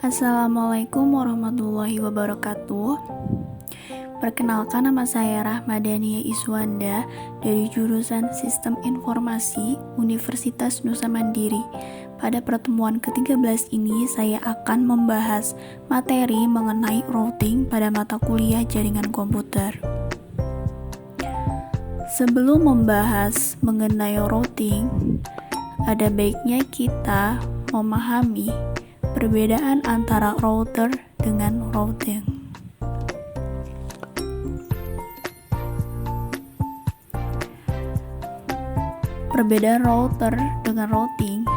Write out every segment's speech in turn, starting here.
Assalamualaikum warahmatullahi wabarakatuh. Perkenalkan, nama saya Rahmadania Iswanda dari jurusan Sistem Informasi Universitas Nusa Mandiri. Pada pertemuan ke-13 ini saya akan membahas materi mengenai routing pada mata kuliah jaringan komputer. Sebelum membahas mengenai routing, ada baiknya kita memahami perbedaan antara router dengan routing. Perbedaan router dengan routing.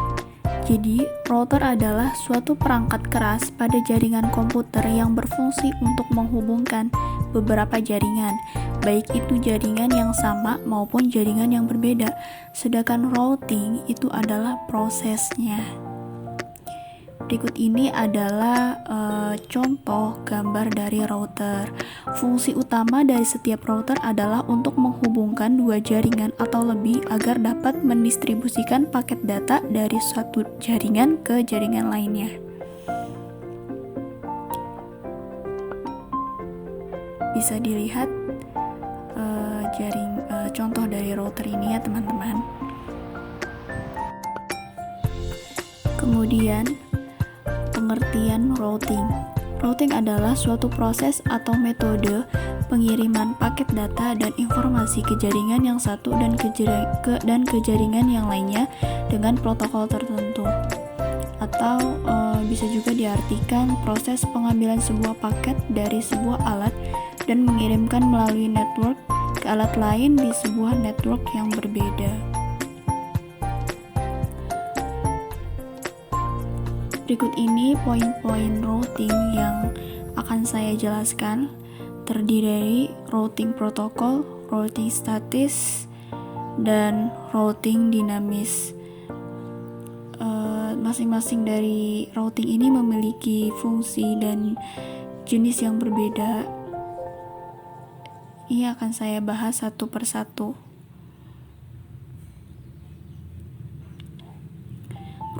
Jadi, router adalah suatu perangkat keras pada jaringan komputer yang berfungsi untuk menghubungkan beberapa jaringan, baik itu jaringan yang sama maupun jaringan yang berbeda. Sedangkan routing itu adalah prosesnya. Berikut ini adalah contoh gambar dari router. Fungsi utama dari setiap router adalah untuk menghubungkan dua jaringan atau lebih agar dapat mendistribusikan paket data dari suatu jaringan ke jaringan lainnya. Bisa dilihat contoh dari router ini ya teman-teman. Kemudian pengertian routing. Routing adalah suatu proses atau metode pengiriman paket data dan informasi ke jaringan yang satu dan ke jaringan yang lainnya dengan protokol tertentu. Atau bisa juga diartikan proses pengambilan sebuah paket dari sebuah alat dan mengirimkan melalui network ke alat lain di sebuah network yang berbeda. Berikut ini poin-poin routing yang akan saya jelaskan, terdiri dari routing protokol, routing statis, dan routing dinamis. Masing-masing dari routing ini memiliki fungsi dan jenis yang berbeda. Ini akan saya bahas satu persatu.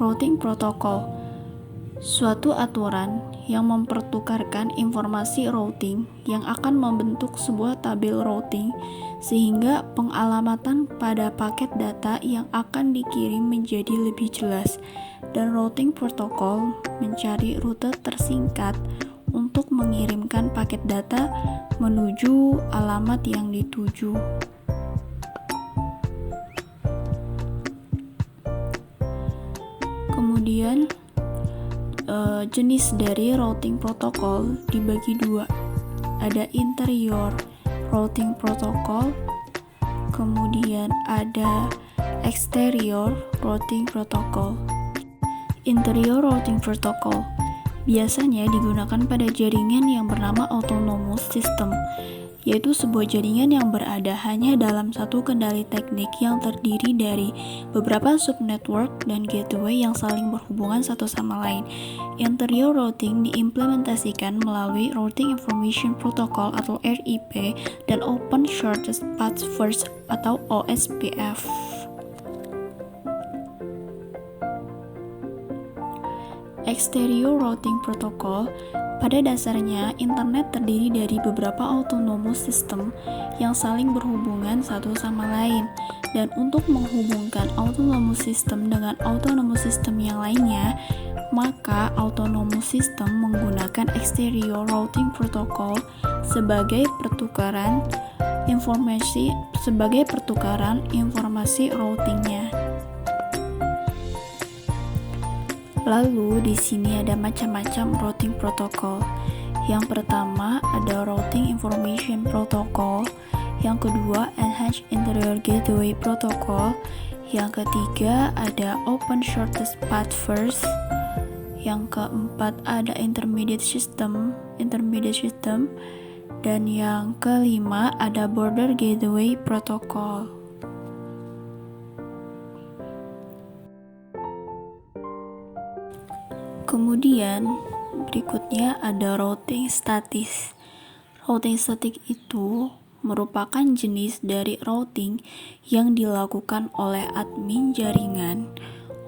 Routing protokol, suatu aturan yang mempertukarkan informasi routing yang akan membentuk sebuah tabel routing sehingga pengalamatan pada paket data yang akan dikirim menjadi lebih jelas, dan routing protokol mencari rute tersingkat untuk mengirimkan paket data menuju alamat yang dituju. Kemudian jenis dari routing protokol dibagi dua. Ada interior routing protokol, kemudian ada exterior routing protokol. Interior routing protokol biasanya digunakan pada jaringan yang bernama autonomous system, yaitu sebuah jaringan yang berada hanya dalam satu kendali teknik yang terdiri dari beberapa subnetwork dan gateway yang saling berhubungan satu sama lain. Interior routing diimplementasikan melalui Routing Information Protocol atau RIP dan Open Shortest Path First atau OSPF. Exterior Routing Protocol, pada dasarnya internet terdiri dari beberapa autonomous system yang saling berhubungan satu sama lain, dan untuk menghubungkan autonomous system dengan autonomous system yang lainnya, maka autonomous system menggunakan exterior routing protocol sebagai pertukaran informasi routingnya. Lalu di sini ada macam-macam routing protokol. Yang pertama ada Routing Information Protocol, yang kedua Enhanced Interior Gateway Protocol, yang ketiga ada Open Shortest Path First, yang keempat ada Intermediate System, dan yang kelima ada Border Gateway Protocol. Kemudian berikutnya ada routing statis. Routing statik itu merupakan jenis dari routing yang dilakukan oleh admin jaringan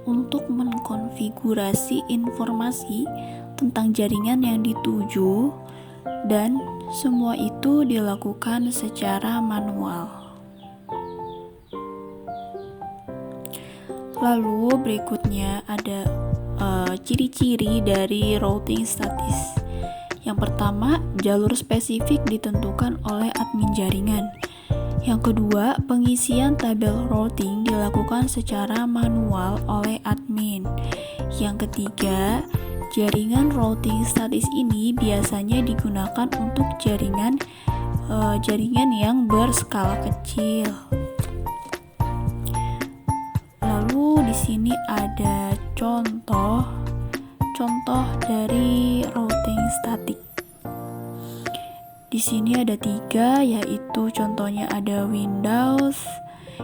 untuk mengkonfigurasi informasi tentang jaringan yang dituju, dan semua itu dilakukan secara manual. Lalu berikutnya ada ciri-ciri dari routing statis. Yang pertama, jalur spesifik ditentukan oleh admin jaringan. Yang kedua, pengisian tabel routing dilakukan secara manual oleh admin. Yang ketiga, jaringan routing statis ini biasanya digunakan untuk jaringan yang berskala kecil. Lalu di sini ada contoh dari routing statik. Di sini ada 3, yaitu contohnya ada Windows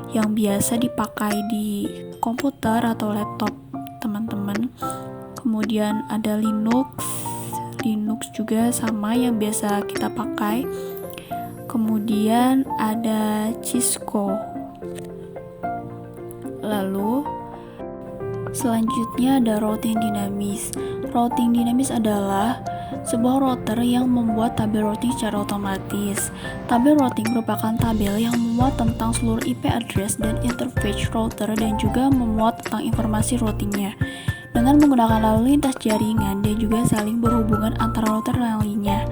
yang biasa dipakai di komputer atau laptop teman-teman. Kemudian ada Linux juga sama yang biasa kita pakai. Kemudian ada Cisco. Lalu selanjutnya ada routing dinamis. Routing dinamis adalah sebuah router yang membuat tabel routing secara otomatis. Tabel routing merupakan tabel yang memuat tentang seluruh IP address dan interface router dan juga memuat tentang informasi routingnya. Dengan menggunakan lalu lintas jaringan dan juga saling berhubungan antara router dan lainnya.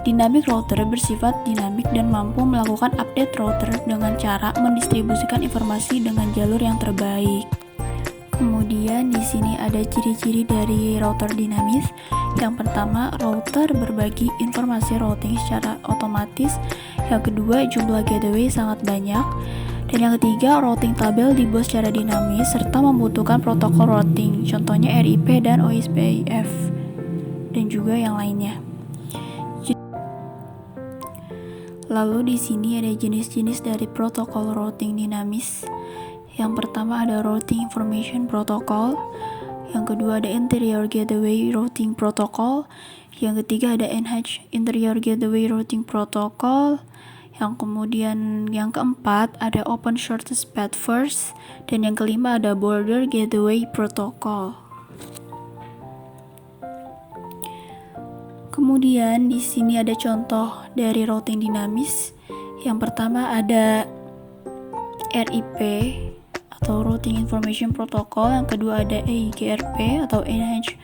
Dynamic router bersifat dinamik dan mampu melakukan update router dengan cara mendistribusikan informasi dengan jalur yang terbaik. Kemudian di sini ada ciri-ciri dari router dinamis. Yang pertama, router berbagi informasi routing secara otomatis. Yang kedua, jumlah gateway sangat banyak. Dan yang ketiga, routing tabel dibuat secara dinamis serta membutuhkan protokol routing, contohnya RIP dan OSPF, dan juga yang lainnya. Lalu di sini ada jenis-jenis dari protokol routing dinamis. Yang pertama ada Routing Information Protocol. Yang kedua ada Interior Gateway Routing Protocol. Yang ketiga ada NH Interior Gateway Routing Protocol. Yang keempat ada Open Shortest Path First. Dan yang kelima ada Border Gateway Protocol. Kemudian di sini ada contoh dari routing dinamis. Yang pertama ada RIP atau Routing Information Protocol. Yang kedua ada EIGRP atau Enhanced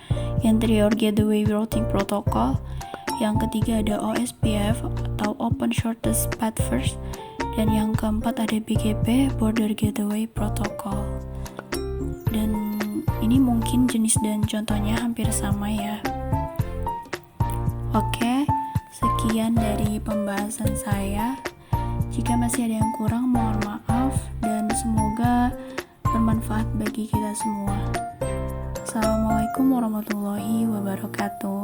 Interior Gateway Routing Protocol. Yang ketiga ada OSPF atau Open Shortest Path First. Dan yang keempat ada BGP, Border Gateway Protocol. Dan ini mungkin jenis dan contohnya hampir sama ya. Oke, sekian dari pembahasan saya. Jika masih ada yang kurang, mohon maaf dan semoga bermanfaat bagi kita semua. Assalamualaikum warahmatullahi wabarakatuh.